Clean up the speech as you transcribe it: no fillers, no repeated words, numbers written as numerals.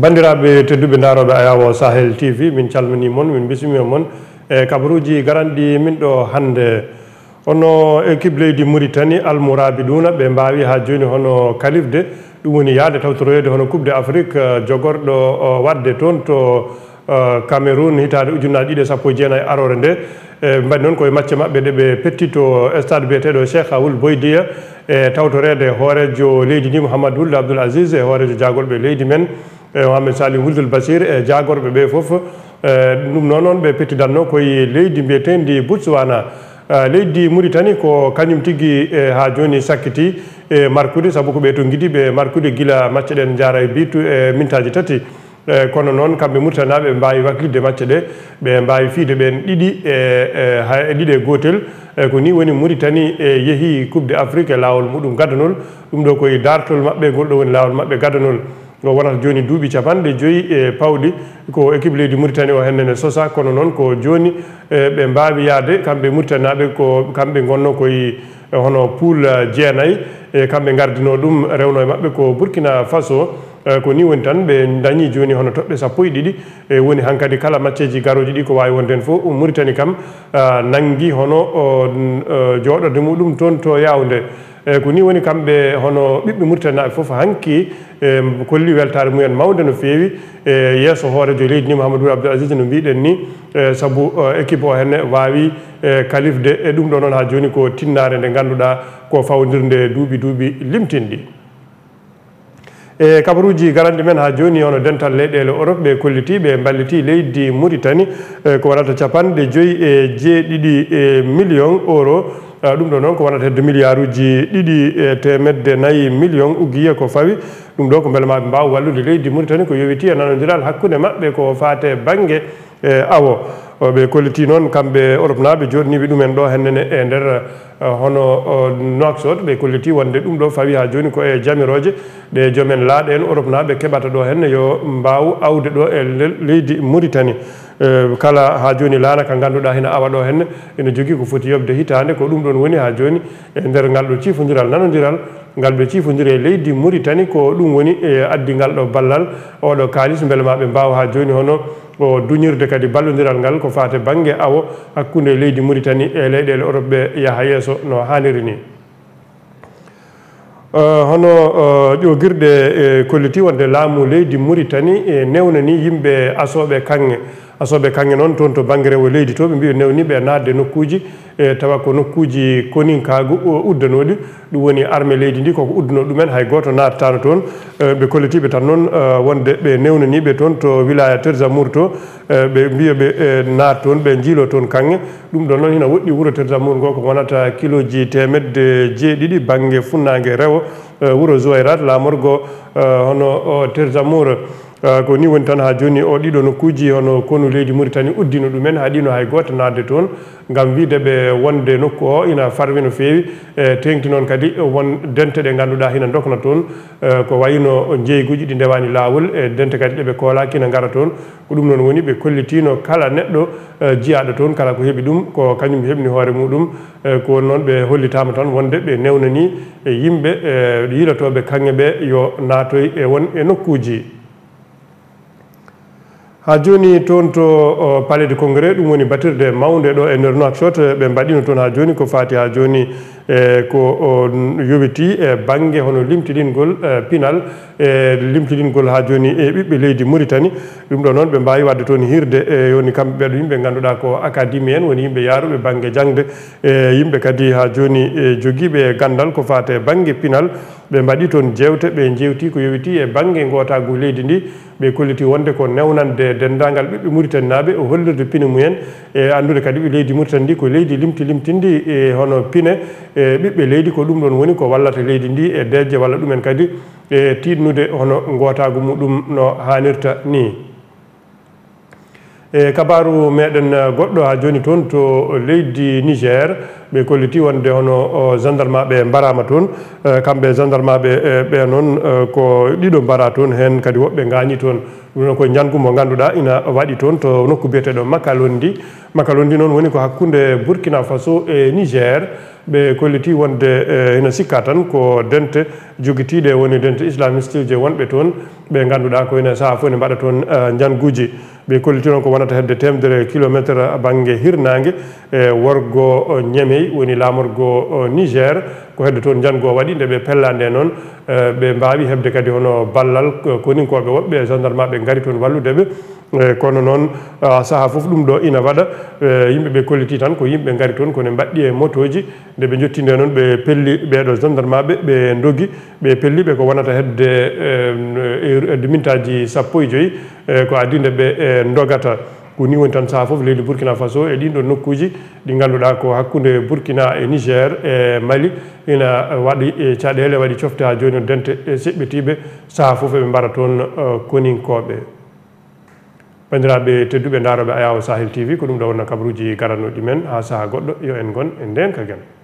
bandiraɓe tedduɓe daroɓe Ayawo Sahel TV min calmini mon min bismi mon e kabaruji garanɗi min ɗo hande ono équipe leydi Mauritanie almourabiduna ɓe mbawi ha joni hono kalifde ɗum woni yaade tawtoroyde hono coupe de Afrique jogorɗo wadde toon to Cameroun hitade ujunnaje 2019 arore nde mbaɗi noon koye macce maɓɓe ɗe ɓe petti to stade biyeteɗo Cheikh Awul Boydiya e tawtorede hoorejo leydi ndi Mouhamadou Ould Abdoul Aziz e hoorejo jagorɓe leydi men Mohamed Salim Wuldoul Bassir e jagorɓe ɓe foof ɗum noon ɓe pettidanno koye leydi mbiyetendi Botswana leydi Mauritanie ko kañum tigui ha joni sakkiti e markude saabu ko ɓe to guidiɓe markude guila macce ɗen jara e bitu e mintaji tati kono noon kamɓe Mauritanaɓe mbawi waklidde macce ɗe ɓe mbawi fiide ɓen ɗiɗi e ɗiɗi e gotel ko ni woni Mauritanie yeehi coupe de Afrique e lawol muɗum gaddanol ɗum ɗo koye dartol maɓɓe ngol ɗo woni lawol maɓɓe gaddanol no wonata joni duuɓi 55 e pawɗi ko équipe leydi Mauritanie o hennene sosa kono noon ko joni ɓe mbawi yaade kamɓe Mauritanaɓe ko kamɓe gonno koye hono poule jeenayyi e kamɓe gardino ɗum rewno e maɓɓe ko Burkina Faso ko ni woni tan ɓe dañi joni hono toɓɓe 12 e woni hankkadi kala matcheji garoji ɗi ko wawi wonde hen fof Mauritanie kam nangui hono joɗorde muɗum toon to Yaoundé ko ni woni kamɓe hono ɓiɓɓe Mauritanie foof hanki kolli weltare mumen mawde no fewi e yesso hoorejo leydi ni Mouhamadou Abdoul Aziz no mbiɗen ni saabu équipe o henne wawi kalifde e ɗum ɗo noon ha joni ko tinnare nde ganduɗa ko fawdirde duuɓi limtinɗi e kabaruji garanɗi men ha joni hono dental leyɗele Europe ɓe kolliti ɓe balliti leydi Mauritanie ko waɗata 5.7 million euro ɗum ɗo noon ko wonata hedde milliard uji 2,4 million ugiye ko fawi ɗum ɗo ko beele maɓe mbawa wallude leydi Mauritanie ko yowiti e nanodiral hakkude maɓɓe ko fate banggue awo ɓe kolliti noon kamɓe Europe naɓe joɗaniɓe ɗumen ɗo hennene e nder hono Nouakchott ɓe kolliti wonde ɗum ɗo fawi ha joni ko e jamiroje ɗe joomen laaɗe en Europe naɓe keɓata ɗo henne yo mbaw awde ɗo e leydi Mauritanie kala ha joni laana ka ganduɗa hina awa ɗo henne ene jogui ko foti yobde hitande ko ɗum ɗon woni ha joni e nder ngal ɗo cifodiral nanodiral ngal ɓe cifodiri e leydi Mauritanie ko ɗum woni e addi ngal ɗo ballal oɗo kalis beele maɓe mbawa ha joni hono o duñirde kadi ballodiral ngal ko fate banggue awo hakkude leydi Mauritanie e leyɗele Europe ɓe yaaha yesso no hanniri ni hono ƴogirɗe kolliti wonde laamu leydi Mauritanie e newnani yimɓe asoɓe kanŋe noon toon to banggue rewo leydi to ɓe mbi newniɓe nadde nokkuji e tawa ko nokkuji koninkagu uddanoɗi ɗum woni armée leydi ndi koko uddano ɗumen hay goto nattatano toon ɓe kollitiɓe tan noon wonde ɓe newnaniɓe toon to wilaya Terzamour to ɓe mbiyaɓe naat toon ɓe jiilo toon kanŋe ɗum ɗon noon hina woɗɗi wuuro Terzamour ngo ko wonata kiloji 900 banggue funnague rewo wuuro Zouairat lamorgo hono Terzamour ko ni woni tan ha joni o ɗiɗo nokkuji hono konu leydi Mauritanie uddino ɗumen ha ɗino hay goto nadde toon gam wiide ɓe wonde nokku o ina farwi no fewi e tengti noon kadi won dente ɗe ganduɗa hina dokna toon ko wayno jeyguji ɗi ndewani lawol e dente kadi ɗeɓe koolaki ne gara toon ko ɗum noon woni ɓe kollitino kala neɗɗo jiyaɗo toon kala ko heeɓi ɗum ko kañum heɓni hoore muɗum ko noon ɓe hollitama tan wonde ɓe newnani e yimɓe yiilotoɓe kanŋe ɓe yo natoy e won e nokkuji ha joni toon to palais de congrès ɗum woni batirde mawde ɗo e nder Nouakchott ɓe mbaɗino toon ha joni ko fati ha joni ko yowiti e banggue hono limtiɗingol pinal e limtiɗingol ha joni e ɓiɓɓe leydi Mauritanie ɗum ɗo noon ɓe mbawi wadde toon hirde e woni kamɓe ɓeɗo yimɓe ganduɗa ko académie en woni yimɓe yaruɓe banggue jangde e yimɓe kadi ha joni joguiɓe gandal ko fate banggue pinal ɓe mbaɗi toon jewte ɓe jewti ko yowiti e banggue gotagu leydi ndi ɓe kolliti wonde ko newnande dendagal ɓiɓɓe Mauritanie naɓe o hollirde pine mumen e andude kadi ɓe leydi Mauritanie ndi ko leydi limtindi e hono pine e ɓiɓɓe leydi ko ɗum ɗon woni ko wallata leydi ndi e deje walla ɗumen kadi e tiɗnude hono gotagu muɗum no hannirta ni e kabaru meɗen goɗɗo ha joni toon to leydi Niger ɓe kolliti wonde hono gendarme ɓe mbarama toon kamɓe gendarme ɓe noon ko ɗiɗo mbara toon hen kadi woɓɓe gañi toon ɗum koye janggu mo ganduɗa ina waɗi toon to nokku biyeteɗo Makalondi Makalondi noon woni ko hakkude Burkina Faso e Niger ɓe kolliti wonde ina sikka tan ko dente joguitiɗe woni dente islamiste je wonɓe toon ɓe ganduɗa ko ene saaha fof ne mbaɗa toon janguji ɓe kolliti noon ko wonata hedde temedere kilométre banggue hirnangue e worgo Niamey woni lamorgo Niger ko hedde toon jangu o waɗi nde ɓe pellande noon ɓe mbawi hebde kadi hono ballal koninkoɓe woɓɓe gendarme ɓe gaari toon walludeɓe kono noon saaha foof ɗum ɗo ina waɗa yimɓeɓe kolliti tan ko yimɓe gaari toon kone mbaɗɗi e moto ji nde ɓe jetti nde noon ɓe pelli ɓeɗo gendarme ɓe dogui ɓe pelliɓe ko wonata hedde mintaji 15 ko adi nde ɓe dogata ko ni woni tan saaha foof leydi Burkina Faso e ɗin ɗon nokkuji ɗi ganduɗa ko hakkude Burkina e Niger e Mali ina waɗi caɗele waɗi cofte ha joni dente seɓɓetiɓe saaha foof eɓe mbara toon koninkoɓe bandiraɓe tedduɓe daroɓe Ayaw Sahel TV ko ɗum ɗo wonno kabaruji garannoɗi men ha saaha goɗɗo yo en gon e ndenka guem